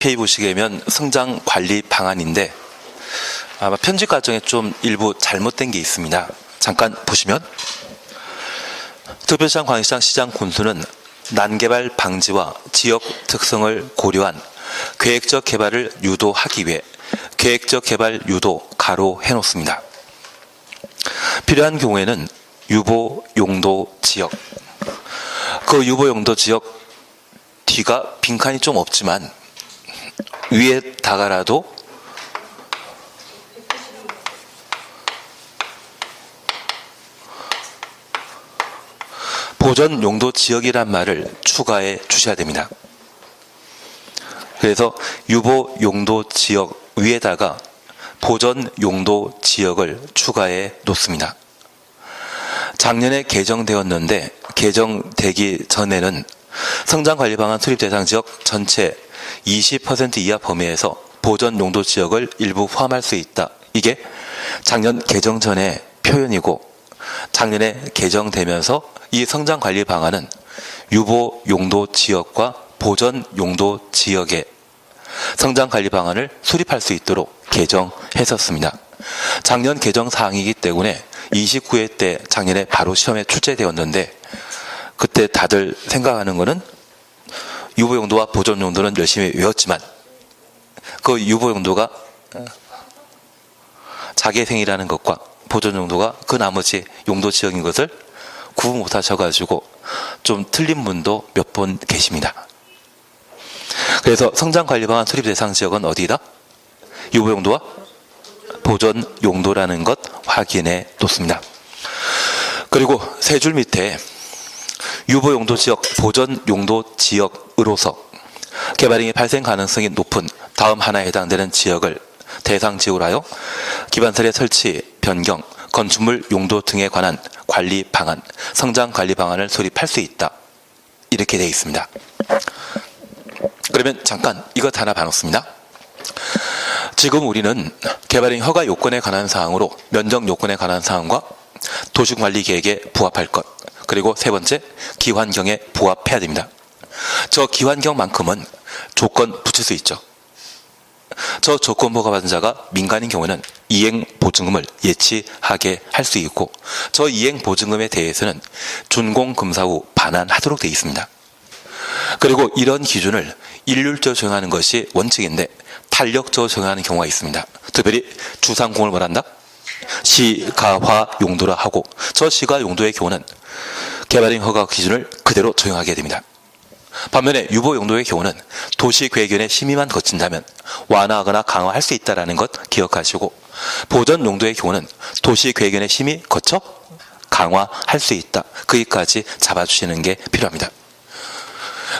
페이 보시면 성장 관리 방안인데 아마 편집 과정에 좀 일부 잘못된 게 있습니다. 잠깐 보시면 특별시장 광역시장 시장 군수는 난개발 방지와 지역 특성을 고려한 계획적 개발을 유도하기 위해 계획적 개발 유도 가로 해놓습니다. 필요한 경우에는 유보 용도 지역, 그 유보 용도 지역 뒤가 빈칸이 좀 없지만 위에다가라도 보전 용도 지역이란 말을 추가해 주셔야 됩니다. 그래서 유보 용도 지역 위에다가 보전 용도 지역을 추가해 놓습니다. 작년에 개정되었는데 개정되기 전에는 성장관리 방안 수립 대상 지역 전체 20% 이하 범위에서 보전 용도 지역을 일부 포함할 수 있다. 이게 작년 개정 전의 표현이고 작년에 개정되면서 이 성장관리 방안은 유보 용도 지역과 보전 용도 지역에 성장관리 방안을 수립할 수 있도록 개정했었습니다. 작년 개정 사항이기 때문에 29회 때 작년에 바로 시험에 출제되었는데 그때 다들 생각하는 거는 유보 용도와 보전 용도는 열심히 외웠지만 그 유보 용도가 자개생이라는 것과 보전 용도가 그 나머지 용도 지역인 것을 구분 못 하셔가지고 좀 틀린 분도 몇 분 계십니다. 그래서 성장관리 방안 수립 대상 지역은 어디다? 유보 용도와 보전 용도라는 것 확인해 놓습니다. 그리고 세 줄 밑에 유보 용도 지역, 보전 용도 지역으로서 개발행위 발생 가능성이 높은 다음 하나에 해당되는 지역을 대상 지역으로 하여 기반설의 설치, 변경, 건축물 용도 등에 관한 관리 방안, 성장 관리 방안을 수립할 수 있다. 이렇게 되어 있습니다. 그러면 잠깐 이것 하나 봐놓습니다. 지금 우리는 개발행 허가 요건에 관한 사항으로 면적 요건에 관한 사항과 도시관리계획에 부합할 것, 그리고 세 번째 기환경에 부합해야 됩니다. 저 기환경만큼은 조건 붙일 수 있죠. 저 조건 부과받은 자가 민간인 경우는 이행보증금을 예치하게 할 수 있고 저 이행보증금에 대해서는 준공검사 후 반환하도록 되어 있습니다. 그리고 이런 기준을 일률적으로 정하는 것이 원칙인데 탄력적으로 정하는 경우가 있습니다. 특별히 주상공을 뭐란다? 시가화 용도라 하고 저 시가 용도의 경우는 개발행 허가 기준을 그대로 적용하게 됩니다. 반면에 유보 용도의 경우는 도시계획위원회 심의만 거친다면 완화하거나 강화할 수 있다는 것 기억하시고 보전 용도의 경우는 도시계획위원회 심의 거쳐 강화할 수 있다. 거기까지 잡아주시는 게 필요합니다.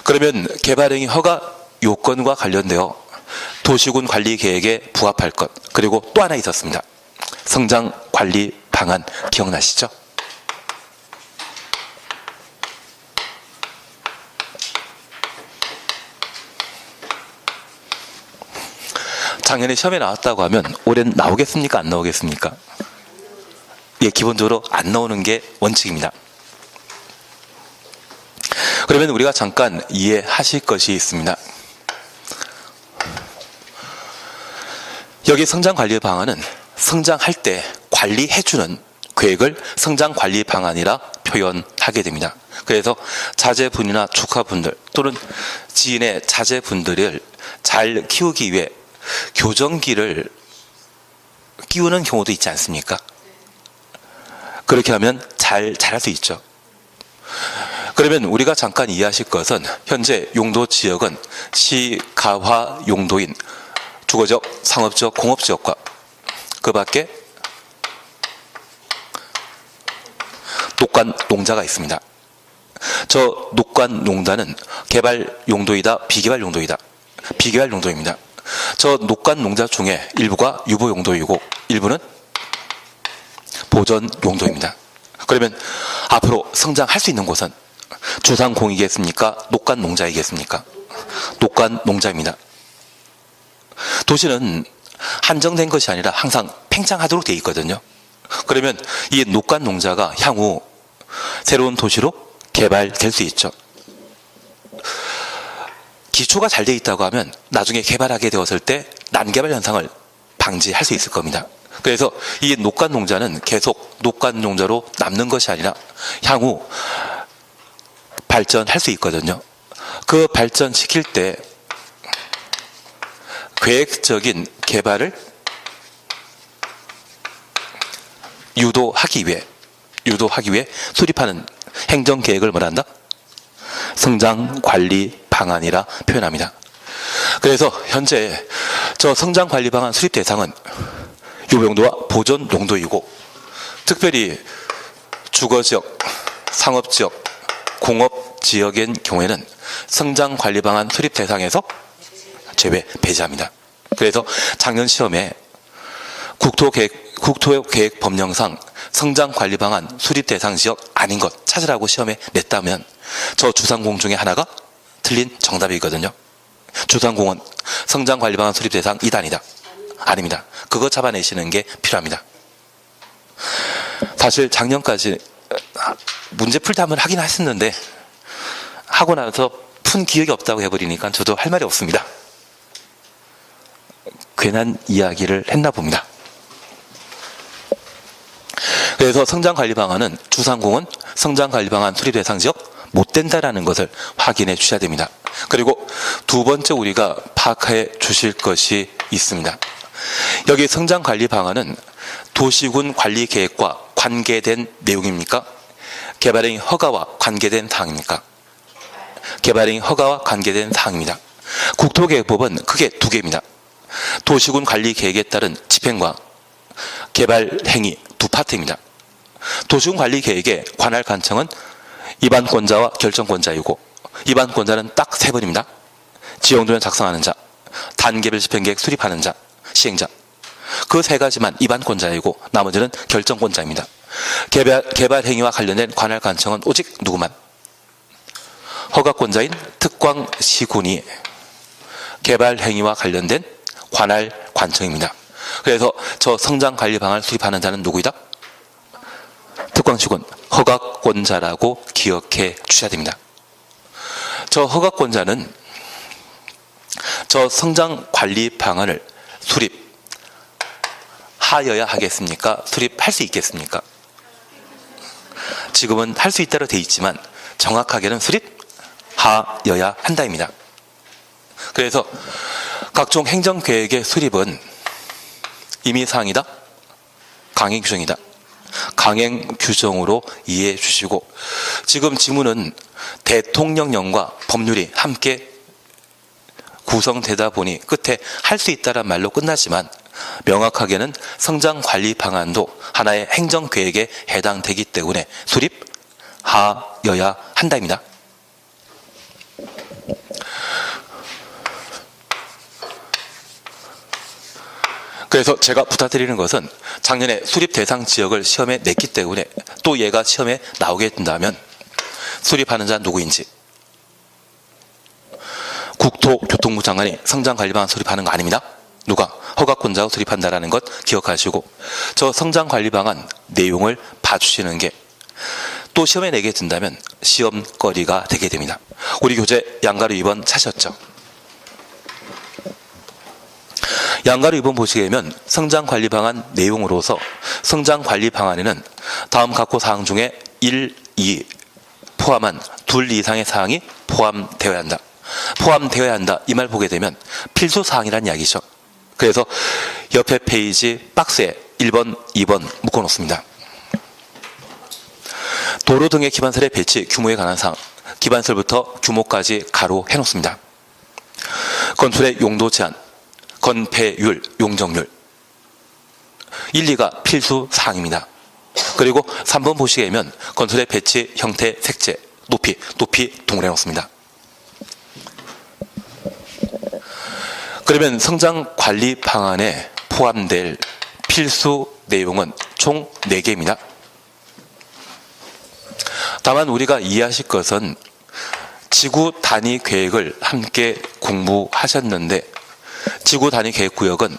그러면 개발행위 허가 요건과 관련되어 도시군 관리 계획에 부합할 것, 그리고 또 하나 있었습니다. 성장 관리 방안 기억나시죠? 작년에 시험에 나왔다고 하면 올해는 나오겠습니까? 안 나오겠습니까? 예, 기본적으로 안 나오는 게 원칙입니다. 그러면 우리가 잠깐 이해하실 것이 있습니다. 여기 성장관리 방안은 성장할 때 관리해주는 계획을 성장관리 방안이라 표현하게 됩니다. 그래서 자제분이나 조카분들 또는 지인의 자제분들을 잘 키우기 위해 교정기를 끼우는 경우도 있지 않습니까? 그렇게 하면 잘 자랄 수 있죠. 그러면 우리가 잠깐 이해하실 것은 현재 용도 지역은 시가화 용도인 주거적, 상업적, 공업지역과 그 밖에 녹관 농자가 있습니다. 저 녹관 농자는 개발 용도이다, 비개발 용도이다. 비개발 용도입니다. 저 녹관 농자 중에 일부가 유보 용도이고 일부는 보전 용도입니다. 그러면 앞으로 성장할 수 있는 곳은 주상공이겠습니까? 녹관 농자이겠습니까? 녹관 농자입니다. 도시는 한정된 것이 아니라 항상 팽창하도록 되어 있거든요. 그러면 이 녹관 농자가 향후 새로운 도시로 개발될 수 있죠. 기초가 잘 돼 있다고 하면 나중에 개발하게 되었을 때 난개발 현상을 방지할 수 있을 겁니다. 그래서 이 녹간 농자는 계속 녹간 농자로 남는 것이 아니라 향후 발전할 수 있거든요. 그 발전시킬 때 계획적인 개발을 유도하기 위해 수립하는 행정계획을 뭐란다? 성장관리 방안이라 표현합니다. 그래서 현재 저 성장관리 방안 수립 대상은 유보용도와 보존 용도이고, 특별히 주거지역, 상업지역, 공업지역인 경우에는 성장관리 방안 수립 대상에서 배제합니다. 그래서 작년 시험에 국토계획 법령상 성장관리 방안 수립 대상 지역 아닌 것 찾으라고 시험에 냈다면 저 주상공 중에 하나가 틀린 정답이거든요. 주상공은 성장관리 방안 수립 대상 2단이다. 아닙니다. 그거 잡아내시는 게 필요합니다. 사실 작년까지 문제 풀 때 한번 하긴 했었는데 하고 나서 푼 기억이 없다고 해버리니까 저도 할 말이 없습니다. 괜한 이야기를 했나 봅니다. 그래서 성장관리 방안은 주상공은 성장관리 방안 수립 대상 지역 못 된다라는 것을 확인해 주셔야 됩니다. 그리고 두 번째 우리가 파악해 주실 것이 있습니다. 여기 성장관리 방안은 도시군 관리 계획과 관계된 내용입니까? 개발행 허가와 관계된 사항입니까? 개발행 허가와 관계된 사항입니다. 국토계획법은 크게 두 개입니다. 도시군 관리 계획에 따른 집행과 개발 행위 두 파트입니다. 도시군 관리 계획의 관할 관청은 입안권자와 결정권자이고, 입안권자는 딱 세 번입니다. 지형도면 작성하는 자, 단계별 집행계획 수립하는 자, 시행자. 그 세 가지만 입안권자이고 나머지는 결정권자입니다. 개발 행위와 관련된 관할 관청은 오직 누구만? 허가권자인 특광시군이 개발 행위와 관련된 관할 관청입니다. 그래서 저 성장관리 방안을 수립하는 자는 누구이다? 특광시군, 허가권자라고 기억해 주셔야 됩니다. 저 허가권자는 저 성장관리 방안을 수립하여야 하겠습니까? 수립할 수 있겠습니까? 지금은 할 수 있다로 돼 있지만 정확하게는 수립하여야 한다입니다. 그래서 각종 행정계획의 수립은 임의사항이다, 강행규정이다. 강행규정으로 이해해 주시고, 지금 지문은 대통령령과 법률이 함께 구성되다 보니 끝에 할 수 있다란 말로 끝나지만 명확하게는 성장관리 방안도 하나의 행정계획에 해당되기 때문에 수립하여야 한다입니다. 그래서 제가 부탁드리는 것은 작년에 수립 대상 지역을 시험에 냈기 때문에 또 얘가 시험에 나오게 된다면 수립하는 자 누구인지, 국토교통부 장관이 성장관리방안 수립하는 거 아닙니다. 누가? 허가권자가 수립한다라는 것 기억하시고, 저 성장관리방안 내용을 봐주시는 게 또 시험에 내게 된다면 시험거리가 되게 됩니다. 우리 교재 양가로 2번 찾으셨죠? 양가로 2번 보시게 되면 성장관리 방안 내용으로서 성장관리 방안에는 다음 각호 사항 중에 1, 2 포함한 둘 이상의 사항이 포함되어야 한다. 포함되어야 한다. 이 말 보게 되면 필수 사항이란 이야기죠. 그래서 옆에 페이지 박스에 1번, 2번 묶어 놓습니다. 도로 등의 기반설의 배치 규모에 관한 사항, 기반설부터 규모까지 가로 해 놓습니다. 건설의 용도 제한, 건폐율, 용적률 1, 2가 필수 사항입니다. 그리고 3번 보시게 되면 건설의 배치, 형태, 색재, 높이 동그래 놓습니다. 그러면 성장관리 방안에 포함될 필수 내용은 총 4개입니다. 다만 우리가 이해하실 것은 지구 단위 계획을 함께 공부하셨는데 지구 단위 계획 구역은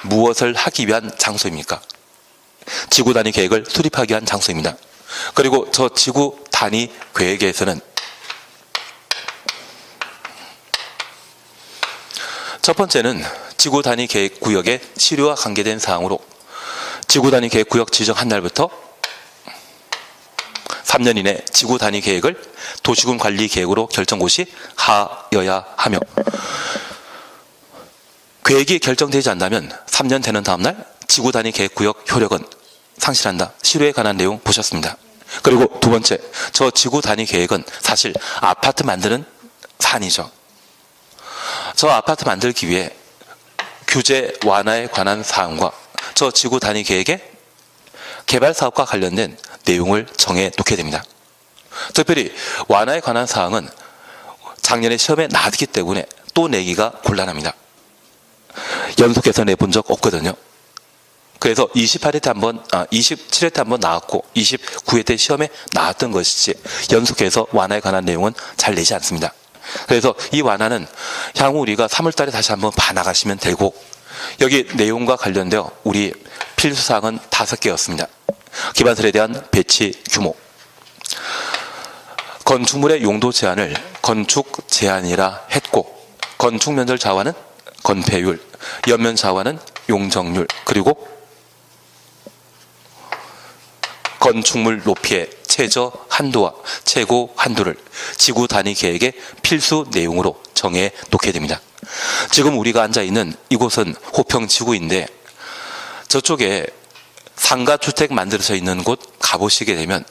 무엇을 하기 위한 장소입니까? 지구 단위 계획을 수립하기 위한 장소입니다. 그리고 저 지구 단위 계획에서는 첫 번째는 지구 단위 계획 구역의 치료와 관계된 사항으로 지구 단위 계획 구역 지정한 날부터 3년 이내 지구 단위 계획을 도시군 관리 계획으로 결정고 시 하여야 하며, 계획이 결정되지 않는다면 3년 되는 다음날 지구 단위 계획 구역 효력은 상실한다. 실효에 관한 내용 보셨습니다. 그리고 두 번째, 저 지구 단위 계획은 사실 아파트 만드는 사안이죠. 저 아파트 만들기 위해 규제 완화에 관한 사항과 저 지구 단위 계획의 개발 사업과 관련된 내용을 정해 놓게 됩니다. 특별히 완화에 관한 사항은 작년에 시험에 나왔기 때문에 또 내기가 곤란합니다. 연속해서 내본 적 없거든요. 그래서 28회 때 한번, 27회 때 한번 나왔고 29회 때 시험에 나왔던 것이지 연속해서 완화에 관한 내용은 잘 내지 않습니다. 그래서 이 완화는 향후 우리가 3월 달에 다시 한번 봐나가시면 되고, 여기 내용과 관련되어 우리 필수사항은 5개였습니다. 기반설에 대한 배치 규모, 건축물의 용도 제한을 건축 제한이라 했고, 건축 면적 자화는 건폐율, 연면 자화는 용적률, 그리고 건축물 높이의 최저 한도와 최고 한도를 지구 단위 계획의 필수 내용으로 정해 놓게 됩니다. 지금 우리가 앉아 있는 이곳은 호평 지구인데, 저쪽에 상가주택 만들어져 있는 곳 가보시게 되면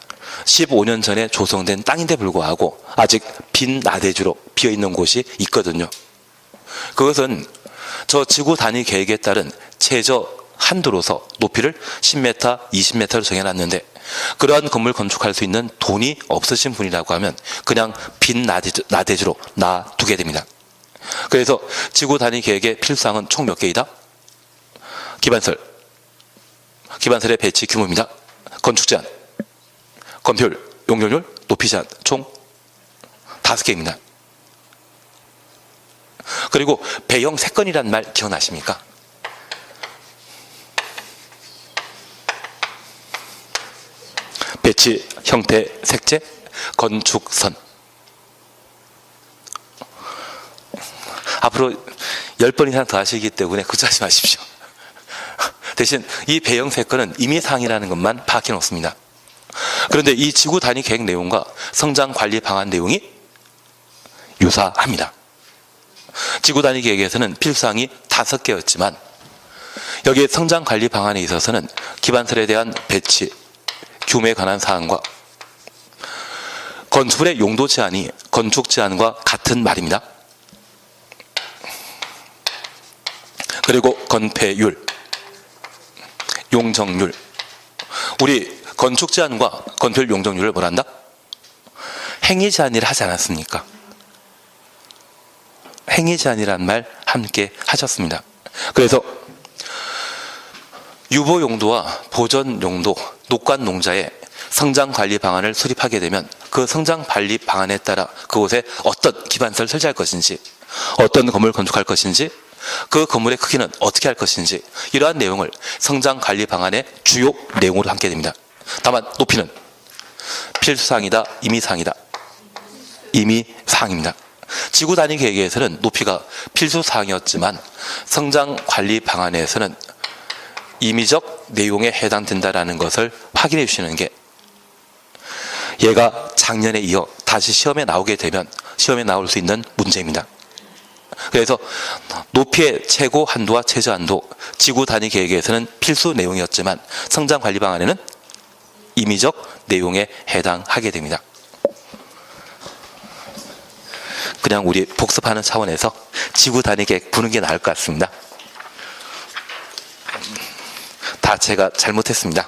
15년 전에 조성된 땅인데 불구하고 아직 빈 나대주로 비어있는 곳이 있거든요. 그것은 저 지구 단위 계획에 따른 최저 한도로서 높이를 10m, 20m로 정해놨는데, 그러한 건물 건축할 수 있는 돈이 없으신 분이라고 하면 그냥 빈 나대주로 놔두게 됩니다. 그래서 지구 단위 계획의 필수사항은 총 몇 개이다? 기반설의 배치 규모입니다. 건축 제한, 건폐율, 용적률, 높이 제한, 총 5개입니다. 그리고 배형 3건이라는 말 기억나십니까? 배치, 형태, 색재, 건축선. 앞으로 10번 이상 더 하시기 때문에 걱정하지 마십시오. 대신 이 배형 3건은 임의사항이라는 것만 파악해 놓습니다. 그런데 이 지구 단위 계획 내용과 성장 관리 방안 내용이 유사합니다. 지구 단위 계획에서는 필수사항이 5개였지만 여기에 성장 관리 방안에 있어서는 기반설에 대한 배치, 규모에 관한 사항과 건축물의 용도 제한이 건축 제한과 같은 말입니다. 그리고 건폐율, 용적률. 우리 건축 제한과 건폐율, 용적률을 뭐란다? 행위 제한이라 하지 않았습니까? 행위 제한이란 말 함께 하셨습니다. 그래서 유보 용도와 보전 용도, 녹관 농자의 성장 관리 방안을 수립하게 되면 그 성장 관리 방안에 따라 그곳에 어떤 기반설을 설치할 것인지, 어떤 건물을 건축할 것인지, 그 건물의 크기는 어떻게 할 것인지, 이러한 내용을 성장 관리 방안의 주요 내용으로 담게 됩니다. 다만 높이는 필수사항이다, 임의사항이다? 임의사항입니다. 지구 단위 계획에서는 높이가 필수사항이었지만 성장 관리 방안에서는 임의적 내용에 해당된다라는 것을 확인해 주시는 게, 얘가 작년에 이어 다시 시험에 나오게 되면 시험에 나올 수 있는 문제입니다. 그래서 높이의 최고 한도와 최저 한도, 지구 단위 계획에서는 필수 내용이었지만 성장 관리 방안에는 임의적 내용에 해당하게 됩니다. 그냥 우리 복습하는 차원에서 지구 단위 계획 보는 게 나을 것 같습니다. 다 제가 잘못했습니다.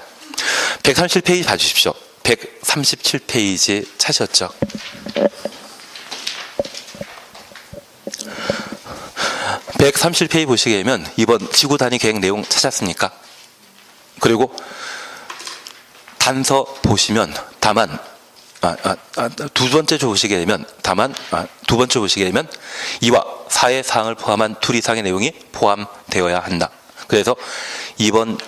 137페이지 봐주십시오. 137페이지 찾으셨죠? (137페이지) 보시게 되면 이번 지구 단위 계획 내용 찾았습니까? 그리고 단서 보시면 다만 두 번째 보시게 되면 두 번째 보시게 되면 이와 사회 사항을 포함한 둘 이상의 내용이 포함되어야 한다. 그래서 2번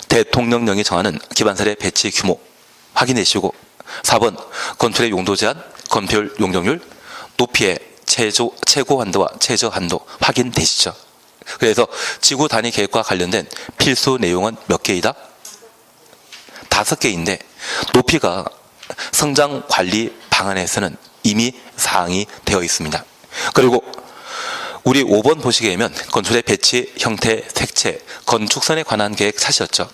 대통령령이 정하는 기반설의 배치 규모 확인해 주시고, 4번 건축의 용도 제한, 건폐율, 용적률, 높이의 최고 한도와 최저 한도 확인되시죠? 그래서 지구 단위 계획과 관련된 필수 내용은 몇 개이다? 5개인데 높이가 성장 관리 방안에서는 이미 사항이 되어 있습니다. 그리고 우리 5번 보시게 되면 건축의 배치, 형태, 색채, 건축선에 관한 계획 찾으셨죠?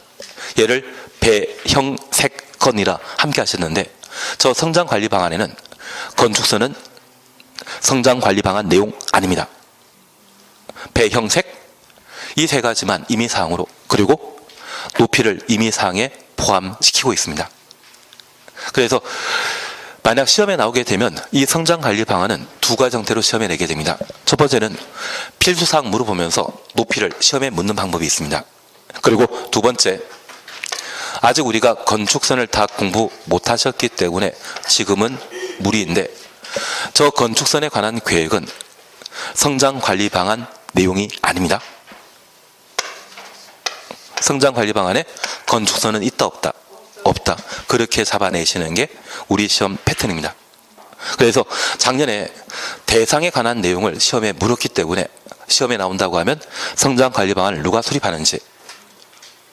얘를 배형색건이라 함께 하셨는데 저 성장관리 방안에는 건축선은 성장관리 방안 내용 아닙니다. 배형색 이 세 가지만 임의사항으로 그리고 높이를 임의사항에 포함시키고 있습니다. 그래서 만약 시험에 나오게 되면 이 성장관리 방안은 2가지 형태로 시험에 내게 됩니다. 첫 번째는 필수사항 물어보면서 높이를 시험에 묻는 방법이 있습니다. 그리고 2번째, 아직 우리가 건축선을 다 공부 못하셨기 때문에 지금은 무리인데 저 건축선에 관한 계획은 성장관리 방안 내용이 아닙니다. 성장관리 방안에 건축선은 있다 없다? 없다. 그렇게 잡아내시는 게 우리 시험 패턴입니다. 그래서 작년에 대상에 관한 내용을 시험에 물었기 때문에 시험에 나온다고 하면 성장관리 방안을 누가 수립하는지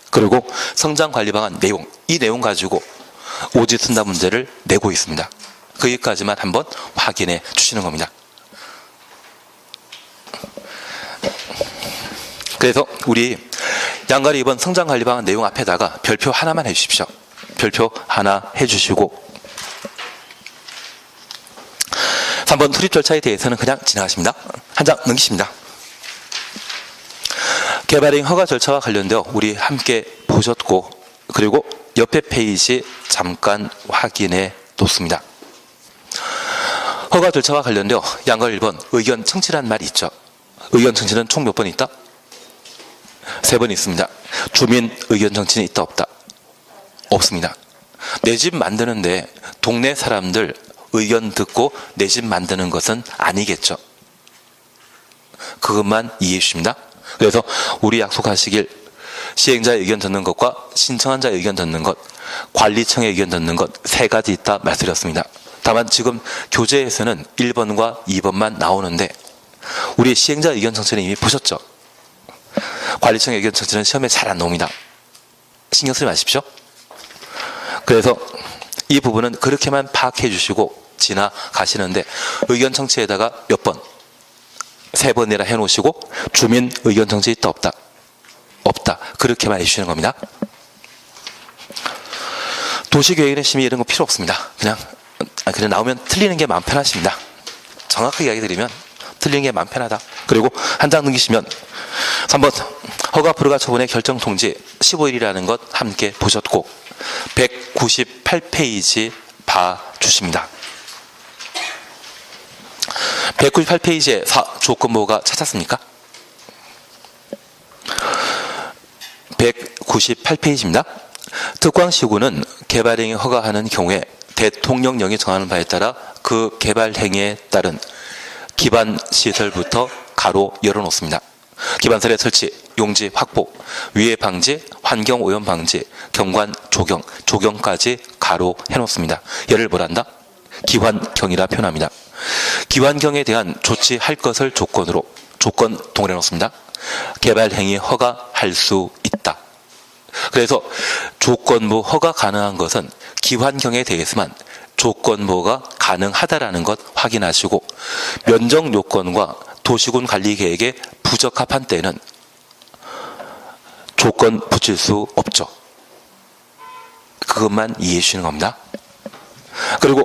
그리고 성장관리 방안 내용, 이 내용 가지고 오지순다 문제를 내고 있습니다. 거기까지만 한번 확인해 주시는 겁니다. 그래서 우리 양가리 2번 성장관리 방안 내용 앞에다가 별표 하나만 해주십시오. 별표 하나 해주시고 3번 투립 절차에 대해서는 그냥 지나가십니다. 한 장 넘기십니다. 개발행 허가 절차와 관련되어 우리 함께 보셨고 그리고 옆에 페이지 잠깐 확인해 놓습니다. 허가 절차와 관련되어 양가리 1번 의견 청취란 말이 있죠. 의견 청취는 총 몇 번 있다? 3번 있습니다. 주민 의견 청취는 있다 없다? 없습니다. 내 집 만드는데 동네 사람들 의견 듣고 내 집 만드는 것은 아니겠죠. 그것만 이해해 주십니다. 그래서 우리 약속하시길 시행자의 의견 듣는 것과 신청한 자의 의견 듣는 것, 관리청의 의견 듣는 것 3가지 있다 말씀드렸습니다. 다만 지금 교재에서는 1번과 2번만 나오는데 우리 시행자 의견 청취는 이미 보셨죠? 관리청의 의견 청취는 시험에 잘 안 나옵니다. 신경 쓰지 마십시오. 그래서 이 부분은 그렇게만 파악해 주시고 지나가시는데 의견 청취에다가 몇 번? 3번이라 해놓으시고 주민 의견 청취 있다 없다? 없다. 그렇게만 해주시는 겁니다. 도시계획의 심의 이런 거 필요 없습니다. 그냥 나오면 틀리는 게 마음 편하십니다. 정확하게 이야기 드리면 틀리는 게 마음 편하다. 그리고 한 장 넘기시면 3번 허가 불허가 처분의 결정 통지 15일이라는 것 함께 보셨고 198페이지 봐주십니다. 198페이지에 조건부호가 찾았습니까? 198페이지입니다. 특광시구는 개발행위 허가하는 경우에 대통령령이 정하는 바에 따라 그 개발행위에 따른 기반시설부터 가로 열어놓습니다. 기반설의 설치, 용지 확보, 위해 방지, 환경오염 방지, 경관 조경, 조경까지 가로 해놓습니다. 얘를 뭐란다? 기환경이라 표현합니다. 기환경에 대한 조치할 것을 조건으로 조건 동원해 놓습니다. 개발행위 허가할 수 있다. 그래서 조건부 허가 가능한 것은 기환경에 대해서만 조건부가 가능하다라는 것 확인하시고 면적 요건과 도시군 관리 계획에 부적합한 때는 조건 붙일 수 없죠. 그것만 이해해 주시는 겁니다. 그리고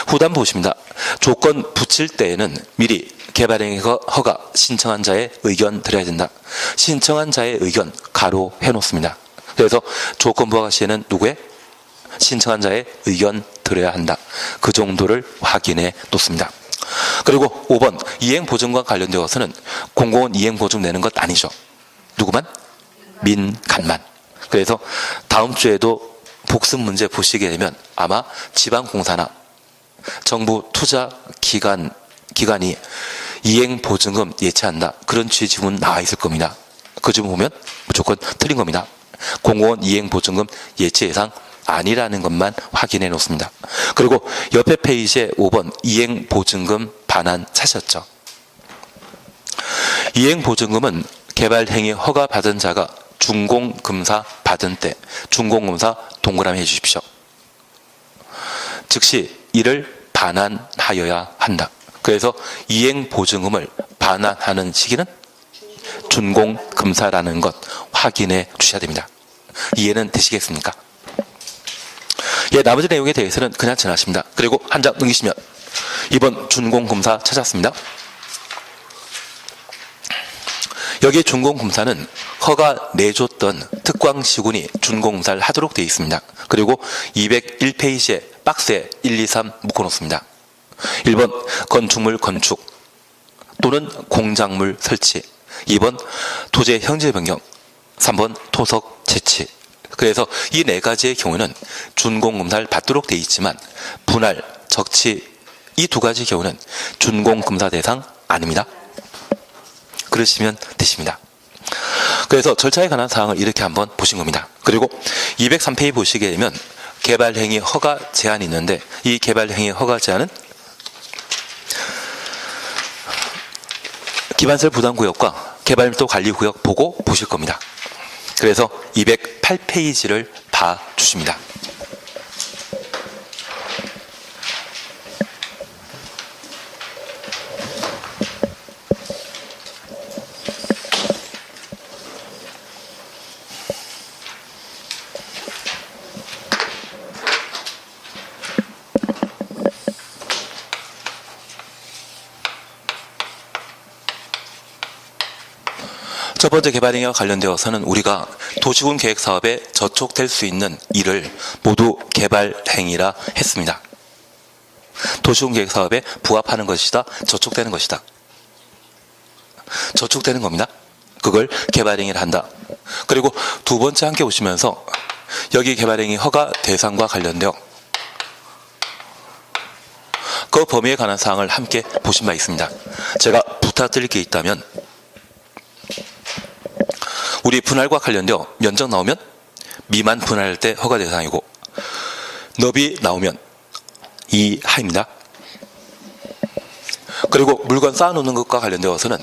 후단부 보십니다. 조건 붙일 때에는 미리 개발행위 허가 신청한 자의 의견 드려야 된다. 신청한 자의 의견 가로 해놓습니다. 그래서 조건부가 시에는 누구의? 신청한 자의 의견 드려야 한다. 그 정도를 확인해 놓습니다. 그리고 5번 이행보증과 관련되어서는 공공은 이행보증 내는 것 아니죠. 누구만? 민간만. 그래서 다음 주에도 복습 문제 보시게 되면 아마 지방공사나 정부 투자 기관이 이행보증금 예치한다. 그런 취지문 나와 있을 겁니다. 그 점 보면 무조건 틀린 겁니다. 공공은 이행보증금 예치 예상 아니라는 것만 확인해 놓습니다. 그리고 옆에 페이지에 5번 이행보증금 반환 찾으셨죠? 이행보증금은 개발행위 허가 받은 자가 준공금사 받은 때 준공금사 동그라미 해주십시오. 즉시 이를 반환하여야 한다. 그래서 이행보증금을 반환하는 시기는 준공금사라는 것 확인해 주셔야 됩니다. 이해는 되시겠습니까? 예, 나머지 내용에 대해서는 그냥 지나십니다. 그리고 한 장 넘기시면 2번 준공금사 찾았습니다. 여기 준공금사는 허가 내줬던 특광시군이 준공금사를 하도록 되어 있습니다. 그리고 201페이지에 박스에 1, 2, 3 묶어놓습니다. 1번 건축물 건축 또는 공작물 설치, 2번 토지의 형질 변경, 3번 토석 채취. 그래서 이 네 가지의 경우는 준공금사를 받도록 되어 있지만 분할, 적치 이 두 가지 경우는 준공금사 대상 아닙니다. 그러시면 되십니다. 그래서 절차에 관한 사항을 이렇게 한번 보신 겁니다. 그리고 203페이지 보시게 되면 개발행위 허가 제한이 있는데 이 개발행위 허가 제한은 기반시설 부담구역과 개발밀도 관리구역 보고 보실 겁니다. 그래서 208페이지를 봐주십니다. 첫 번째 개발행위와 관련되어서는 우리가 도시군 계획사업에 저촉될 수 있는 일을 모두 개발행위라 했습니다. 도시군 계획사업에 부합하는 것이다, 저촉되는 것이다. 저촉되는 겁니다. 그걸 개발행위를 한다. 그리고 두 번째 함께 보시면서 여기 개발행위 허가 대상과 관련되어 그 범위에 관한 사항을 함께 보신 바 있습니다. 제가 부탁드릴 게 있다면 우리 분할과 관련되어 면적 나오면 미만 분할할 때 허가 대상이고 너비 나오면 이하입니다. 그리고 물건 쌓아놓는 것과 관련되어서는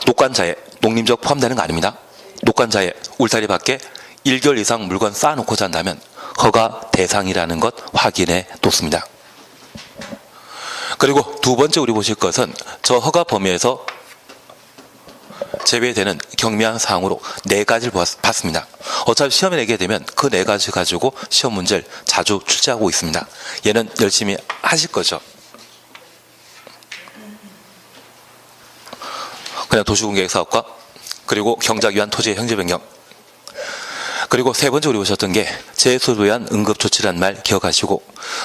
녹관자에 농림적 포함되는 거 아닙니다. 녹관자에 울타리 밖에 1개월 이상 물건 쌓아놓고자 한다면 허가 대상이라는 것 확인해 놓습니다. 그리고 두 번째 우리 보실 것은 저 허가 범위에서 제외되는 경미한 사항으로 네 가지를 봤습니다. 어차피 시험에 내게 되면 그 네 가지 가지고 시험 문제를 자주 출제하고 있습니다. 얘는 열심히 하실 거죠. 그냥 도시군계획사업과 그리고 경작 위한 토지의 형질 변경, 그리고 세 번째 우리 보셨던 게 재수를 위한 응급조치라는 말 기억하시고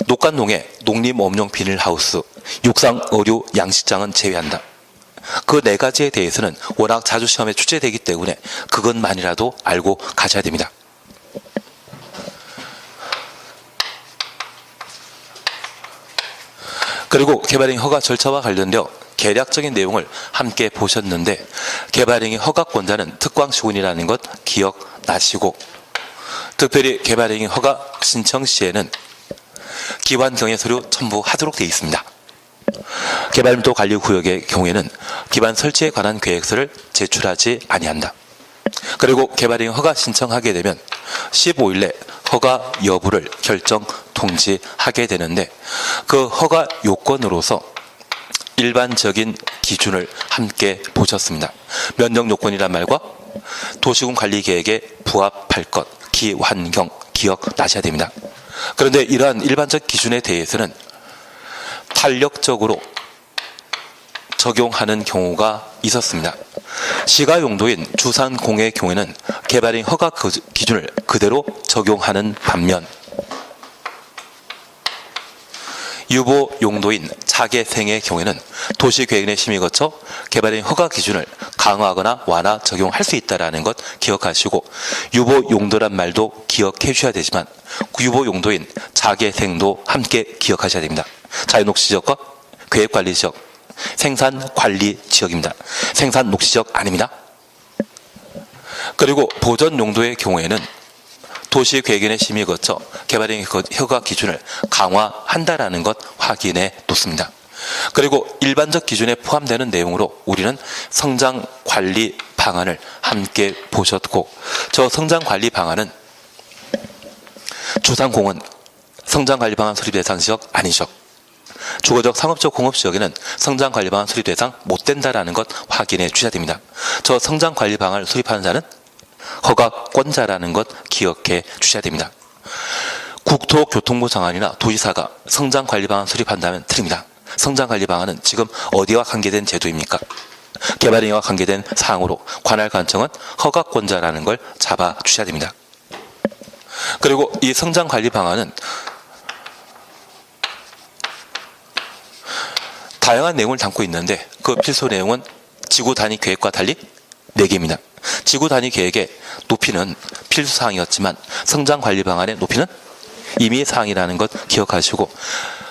녹관농해 농림업용 비닐하우스, 육상, 어류, 양식장은 제외한다. 그 네 가지에 대해서는 워낙 자주 시험에 출제되기 때문에 그것만이라도 알고 가셔야 됩니다. 그리고 개발행위 허가 절차와 관련되어 계략적인 내용을 함께 보셨는데 개발행위 허가권자는 특광시군이라는 것 기억나시고 특별히 개발행위 허가 신청 시에는 기반경의 서류 첨부하도록 되어 있습니다. 개발밀도 관리구역의 경우에는 기반 설치에 관한 계획서를 제출하지 아니한다. 그리고 개발행위 허가 신청하게 되면 15일 내 허가 여부를 결정 통지하게 되는데 그 허가 요건으로서 일반적인 기준을 함께 보셨습니다. 면적 요건이란 말과 도시군 관리 계획에 부합할 것, 기환경 기억나셔야 됩니다. 그런데 이러한 일반적 기준에 대해서는 탄력적으로 적용하는 경우가 있었습니다. 시가 용도인 주산공의 경우에는 개발행위 허가 기준을 그대로 적용하는 반면 유보 용도인 자개생의 경우에는 도시계획내 심의 거쳐 개발행위 허가 기준을 강화하거나 완화 적용할 수 있다는 것 기억하시고 유보 용도란 말도 기억해 주셔야 되지만 유보 용도인 자개생도 함께 기억하셔야 됩니다. 자연녹지지역과 계획관리지역, 생산관리지역입니다. 생산녹지지역 아닙니다. 그리고 보전 용도의 경우에는 도시계획위원회 심의 거쳐 개발행위 허가 기준을 강화한다라는 것 확인해 놓습니다. 그리고 일반적 기준에 포함되는 내용으로 우리는 성장관리 방안을 함께 보셨고, 저 성장관리 방안은 주상공원 성장관리 방안 수립 대상 지역 아니죠. 주거적, 상업적, 공업지역에는 성장관리 방안 수립 대상 못 된다라는 것 확인해 주셔야 됩니다. 저 성장관리 방안을 수립하는 자는 허가권자라는 것 기억해 주셔야 됩니다. 국토교통부 장관이나 도지사가 성장관리 방안 수립한다면 틀립니다. 성장관리 방안은 지금 어디와 관계된 제도입니까? 개발행위와 관계된 사항으로 관할 관청은 허가권자라는 걸 잡아 주셔야 됩니다. 그리고 이 성장관리 방안은 다양한 내용을 담고 있는데 그 필수 내용은 지구 단위 계획과 달리 4개입니다. 지구 단위 계획의 높이는 필수 사항이었지만 성장관리 방안의 높이는 임의 사항이라는 것 기억하시고,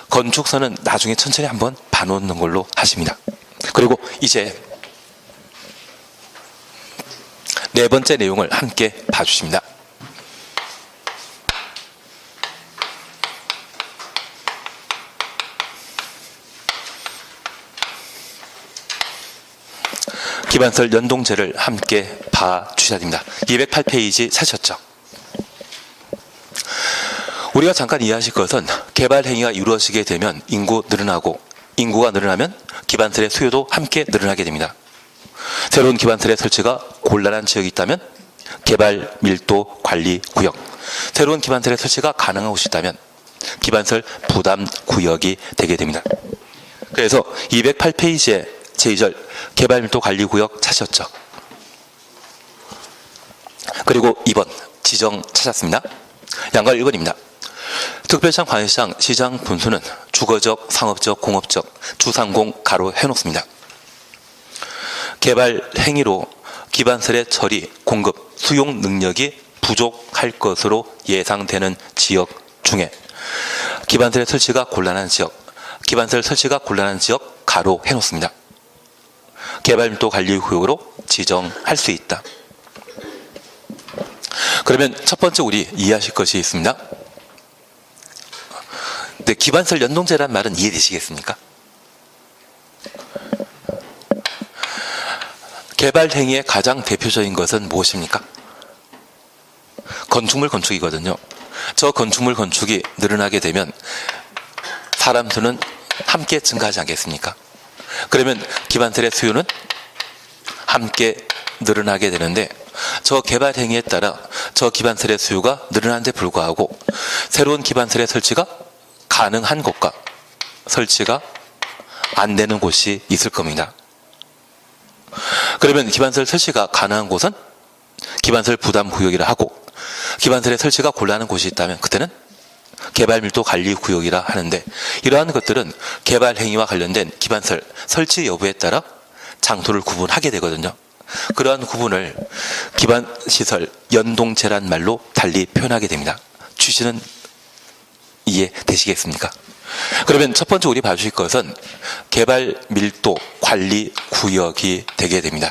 건축선은 나중에 천천히 한번 봐놓는 걸로 하십니다. 그리고 이제 4번째 내용을 함께 봐주십니다. 기반설 연동제를 함께 봐주셔야 됩니다. 208페이지 찾으셨죠? 우리가 잠깐 이해하실 것은 개발 행위가 이루어지게 되면 인구가 늘어나면 기반설의 수요도 함께 늘어나게 됩니다. 새로운 기반설의 설치가 곤란한 지역이 있다면 개발 밀도 관리 구역, 새로운 기반설의 설치가 가능한 곳이 있다면 기반설 부담 구역이 되게 됩니다. 그래서 208페이지에 제2절 개발 밀도 관리 구역 찾으셨죠? 그리고 2번 지정 찾았습니다. 양갈 1번입니다. 특별시장, 관시장, 시장 분수는 주거적, 상업적, 공업적, 주상공 가로 해놓습니다. 개발 행위로 기반설의 처리, 공급, 수용 능력이 부족할 것으로 예상되는 지역 중에 기반설의 설치가 곤란한 지역, 기반설 설치가 곤란한 지역 가로 해놓습니다. 개발밀도 관리구역으로 지정할 수 있다. 그러면 첫 번째 우리 이해하실 것이 있습니다. 근데 기반설 연동제란 말은 이해되시겠습니까? 개발 행위의 가장 대표적인 것은 무엇입니까? 건축물 건축이거든요. 저 건축물 건축이 늘어나게 되면 사람 수는 함께 증가하지 않겠습니까? 그러면 기반설의 수요는 함께 늘어나게 되는데, 저 개발 행위에 따라 저 기반설의 수요가 늘어나는데 불구하고 새로운 기반설의 설치가 가능한 곳과 설치가 안 되는 곳이 있을 겁니다. 그러면 기반설 설치가 가능한 곳은 기반설 부담 구역이라 하고, 기반설의 설치가 곤란한 곳이 있다면 그때는 개발밀도 관리 구역이라 하는데, 이러한 것들은 개발 행위와 관련된 기반설 설치 여부에 따라 장소를 구분하게 되거든요. 그러한 구분을 기반시설 연동제란 말로 달리 표현하게 됩니다. 취지는 이해되시겠습니까? 그러면 첫 번째 우리 봐주실 것은 개발밀도 관리 구역이 되게 됩니다.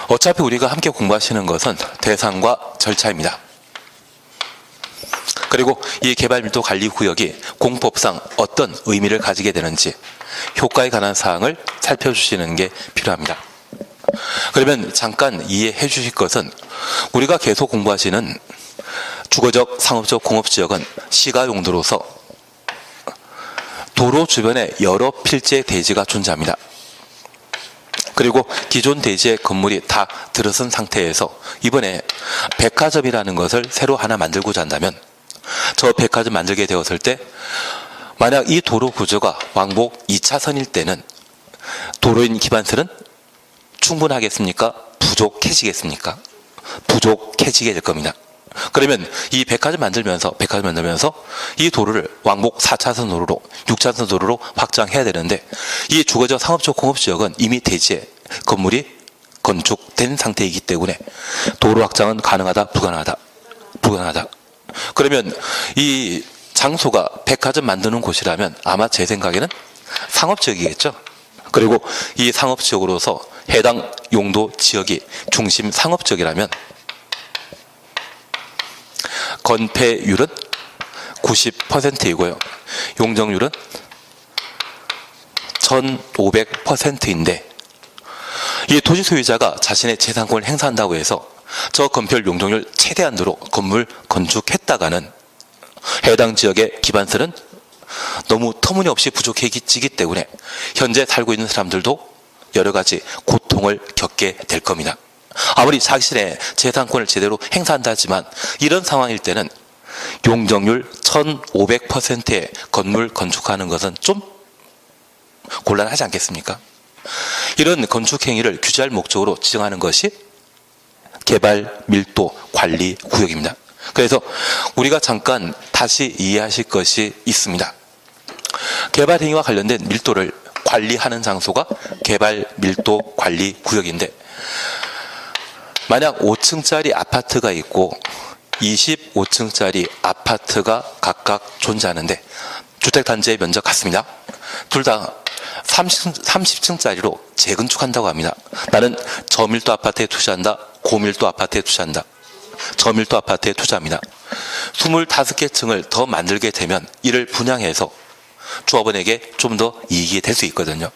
어차피 우리가 함께 공부하시는 것은 대상과 절차입니다. 그리고 이 개발밀도 관리 구역이 공법상 어떤 의미를 가지게 되는지 효과에 관한 사항을 살펴주시는 게 필요합니다. 그러면 잠깐 이해해 주실 것은 우리가 계속 공부하시는 주거적, 상업적, 공업지역은 시가 용도로서 도로 주변에 여러 필지의 대지가 존재합니다. 그리고 기존 대지의 건물이 다 들어선 상태에서 이번에 백화점이라는 것을 새로 하나 만들고자 한다면, 저 백화점 만들게 되었을 때 만약 이 도로 구조가 왕복 2차선일 때는 도로인 기반설은 충분하겠습니까? 부족해지겠습니까? 부족해지게 될 겁니다. 그러면 이 백화점 만들면서 이 도로를 왕복 4차선 도로로 6차선 도로로 확장해야 되는데, 이 주거적, 상업적, 공업지역은 이미 대지에 건물이 건축된 상태이기 때문에 도로 확장은 가능하다, 불가능하다. 그러면 이 장소가 백화점 만드는 곳이라면 아마 제 생각에는 상업지역이겠죠. 그리고 이 상업지역으로서 해당 용도 지역이 중심 상업지역이라면 건폐율은 90%이고요. 용적률은 1500%인데 이 토지 소유자가 자신의 재산권을 행사한다고 해서 저 건폐율 용적률 최대한으로 건물 건축했다가는 해당 지역의 기반세는 너무 터무니없이 부족해지기 때문에 현재 살고 있는 사람들도 여러 가지 고통을 겪게 될 겁니다. 아무리 자신의 재산권을 제대로 행사한다 하지만 이런 상황일 때는 용적률 1500%의 건물 건축하는 것은 좀 곤란하지 않겠습니까? 이런 건축 행위를 규제할 목적으로 지정하는 것이 개발 밀도 관리 구역입니다. 그래서 우리가 잠깐 다시 이해하실 것이 있습니다. 개발 행위와 관련된 밀도를 관리하는 장소가 개발 밀도 관리 구역인데, 만약 5층짜리 아파트가 있고 25층짜리 아파트가 각각 존재하는데 주택단지의 면적 같습니다. 둘 다 30층짜리로 재건축한다고 합니다. 나는 저밀도 아파트에 투자한다, 고밀도 아파트에 투자한다. 저밀도 아파트에 투자합니다. 25개 층을 더 만들게 되면 이를 분양해서 조합원에게 좀 더 이익이 될 수 있거든요.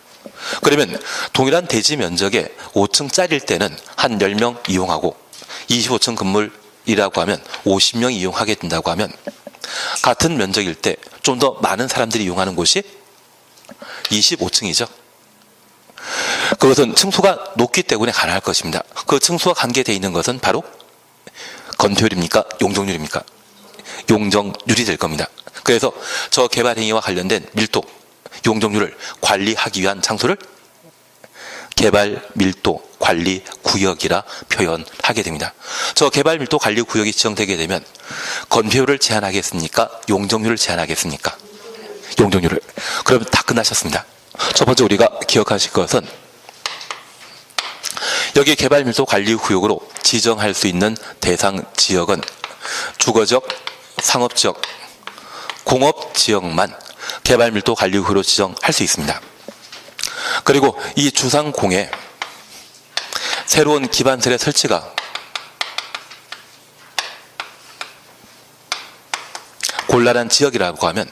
그러면 동일한 대지 면적에 5층짜리일 때는 한 10명 이용하고 25층 건물이라고 하면 50명이 이용하게 된다고 하면 같은 면적일 때 좀 더 많은 사람들이 이용하는 곳이 25층이죠. 그것은 층수가 높기 때문에 가능할 것입니다. 그 층수와 관계되어 있는 것은 바로 건폐율입니까? 용적률입니까? 용적률이 될 겁니다. 그래서 저 개발 행위와 관련된 밀도, 용적률을 관리하기 위한 장소를 개발 밀도 관리 구역이라 표현하게 됩니다. 저 개발 밀도 관리 구역이 지정되게 되면 건폐율을 제한하겠습니까? 용적률을 제한하겠습니까? 용적률을. 그럼 다 끝나셨습니다. 첫 번째 우리가 기억하실 것은 여기 개발 밀도 관리 구역으로 지정할 수 있는 대상 지역은 주거지역, 상업지역, 공업지역만 개발 밀도 관리 구역으로 지정할 수 있습니다. 그리고 이 주상공에 새로운 기반설의 설치가 곤란한 지역이라고 하면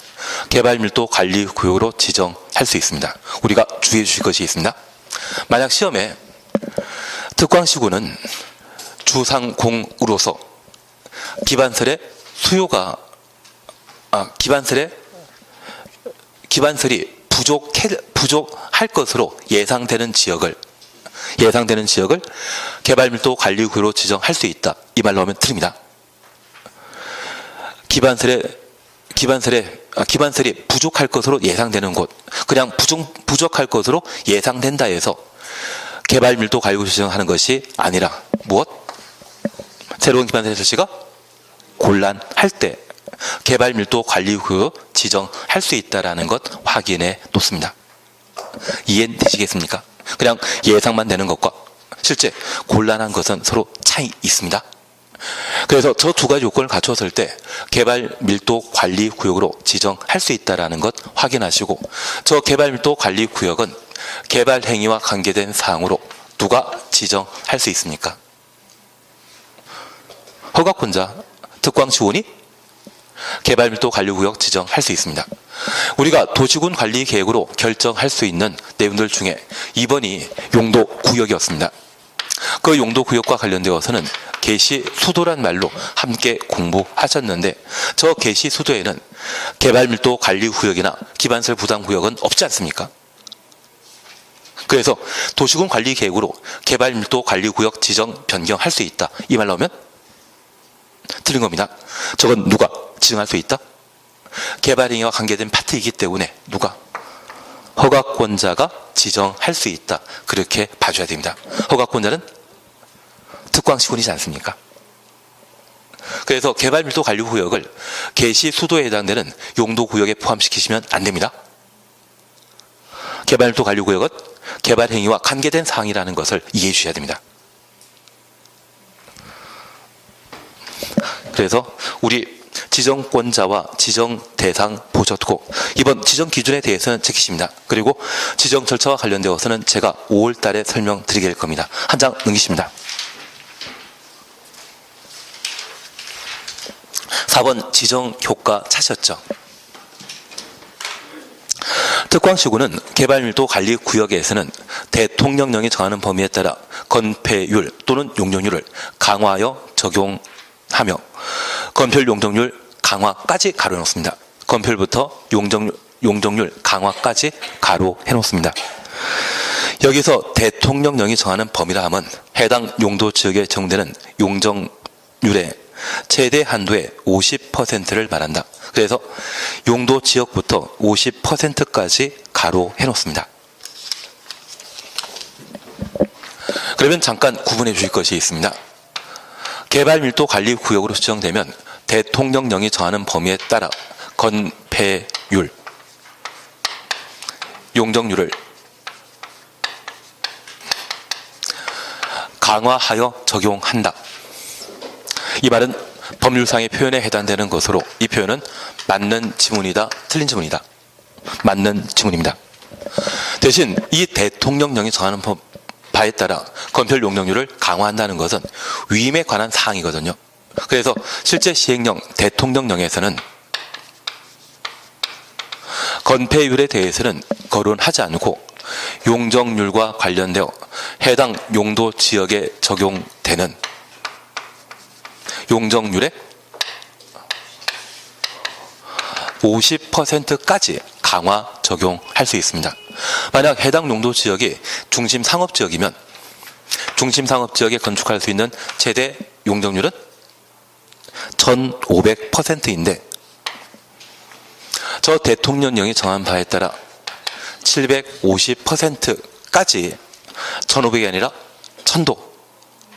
개발 밀도 관리 구역으로 지정할 수 있습니다. 우리가 주의해 주실 것이 있습니다. 만약 시험에 특광시구는 주상공으로서 기반설의 수요가 기반설이 부족할 것으로 예상되는 지역을 개발 밀도 관리 구역으로 지정할 수 있다. 이 말로 하면 틀립니다. 기반설이 부족할 것으로 예상되는 곳, 그냥 부족할 것으로 예상된다 해서 개발 밀도 관리 구역 지정하는 것이 아니라 무엇? 새로운 기반설의 설치가 곤란할 때 개발 밀도 관리 구역 지정할 수 있다라는 것 확인해 놓습니다. 이해되시겠습니까? 그냥 예상만 되는 것과 실제 곤란한 것은 서로 차이 있습니다. 그래서 저 두 가지 요건을 갖췄을 때 개발 밀도 관리 구역으로 지정할 수 있다라는 것 확인하시고, 저 개발 밀도 관리 구역은 개발 행위와 관계된 사항으로 누가 지정할 수 있습니까? 허가권자, 특광시군이 개발 밀도 관리 구역 지정할 수 있습니다. 우리가 도시군 관리 계획으로 결정할 수 있는 내용들 중에 2번이 용도 구역이었습니다. 그 용도 구역과 관련되어서는 개시 수도란 말로 함께 공부하셨는데, 저 개시 수도에는 개발 밀도 관리 구역이나 기반설 부담 구역은 없지 않습니까? 그래서 도시군 관리 계획으로 개발 밀도 관리 구역 지정 변경할 수 있다. 이 말 나오면 틀린 겁니다. 저건 누가 지정할 수 있다? 개발 행위와 관계된 파트이기 때문에 누가? 허가권자가 지정할 수 있다. 그렇게 봐줘야 됩니다. 허가권자는 특광시군이지 않습니까? 그래서 개발 밀도 관리 구역을 개시 수도에 해당되는 용도 구역에 포함시키시면 안 됩니다. 개발 밀도 관리 구역은 개발 행위와 관계된 사항이라는 것을 이해해 주셔야 됩니다. 그래서 우리 지정권자와 지정 대상 보셨고 이번 지정 기준에 대해서는 지키십니다. 그리고 지정 절차와 관련되어서는 제가 5월 달에 설명드리게 될 겁니다. 한 장 넘기십니다. 4번 지정 효과 찾으셨죠? 특광시구는 개발밀도 관리 구역에서는 대통령령이 정하는 범위에 따라 건폐율 또는 용적률을 강화하여 적용하며 건폐율 용적률 강화까지 가로해놓습니다. 건폐율부터 용적률 강화까지 가로해놓습니다. 여기서 대통령령이 정하는 범위라 함은 해당 용도 지역에 적용되는 용적률의 최대 한도의 50%를 말한다. 그래서 용도 지역부터 50%까지 가로해 놓습니다. 그러면 잠깐 구분해 주실 것이 있습니다. 개발밀도 관리 구역으로 지정되면 대통령령이 정하는 범위에 따라 건폐율, 용적률을 강화하여 적용한다. 이 말은 법률상의 표현에 해당되는 것으로 이 표현은 맞는 지문이다, 틀린 지문이다. 맞는 지문입니다. 대신 이 대통령령이 정하는 바에 따라 건폐율 용적률을 강화한다는 것은 위임에 관한 사항이거든요. 그래서 실제 시행령 대통령령에서는 건폐율에 대해서는 거론하지 않고 용적률과 관련되어 해당 용도 지역에 적용되는 용적률의 50%까지 강화 적용할 수 있습니다. 만약 해당 용도 지역이 중심 상업지역이면 중심 상업지역에 건축할 수 있는 최대 용적률은 1500%인데 저 대통령령이 정한 바에 따라 750%까지 1500이 아니라 1000도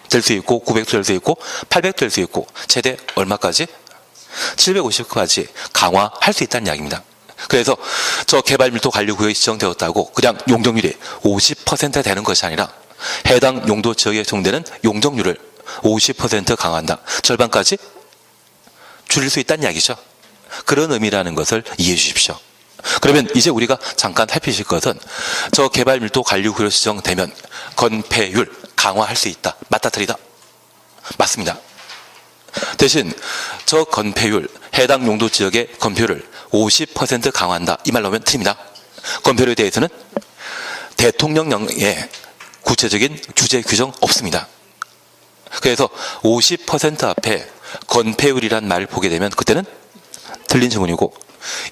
될 수 있고 900도 될 수 있고 800도 될 수 있고 최대 얼마까지? 750까지 강화할 수 있다는 이야기입니다. 그래서 저 개발밀도 관리구역이 지정되었다고 그냥 용적률이 50% 되는 것이 아니라 해당 용도 지역에 적용되는 용적률을 50% 강화한다. 절반까지 줄일 수 있다는 이야기죠. 그런 의미라는 것을 이해해 주십시오. 그러면 이제 우리가 잠깐 살피실 것은 저 개발밀도 관리구역이 지정되면 건폐율 강화할 수 있다. 맞다 틀리다? 맞습니다. 대신 저 건폐율, 해당 용도 지역의 건폐율을 50% 강화한다. 이 말 나오면 틀립니다. 건폐율에 대해서는 대통령령에 구체적인 규제 규정 없습니다. 그래서 50% 앞에 건폐율이란 말을 보게 되면 그때는 틀린 지문이고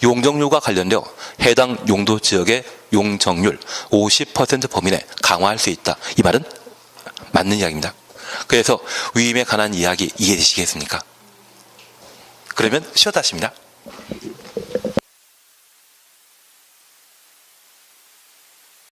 용적률과 관련되어 해당 용도 지역의 용적률 50% 범위 내 강화할 수 있다. 이 말은 맞는 이야기입니다. 그래서 위임에 관한 이야기 이해되시겠습니까? 그러면 쉬었다 하십니다.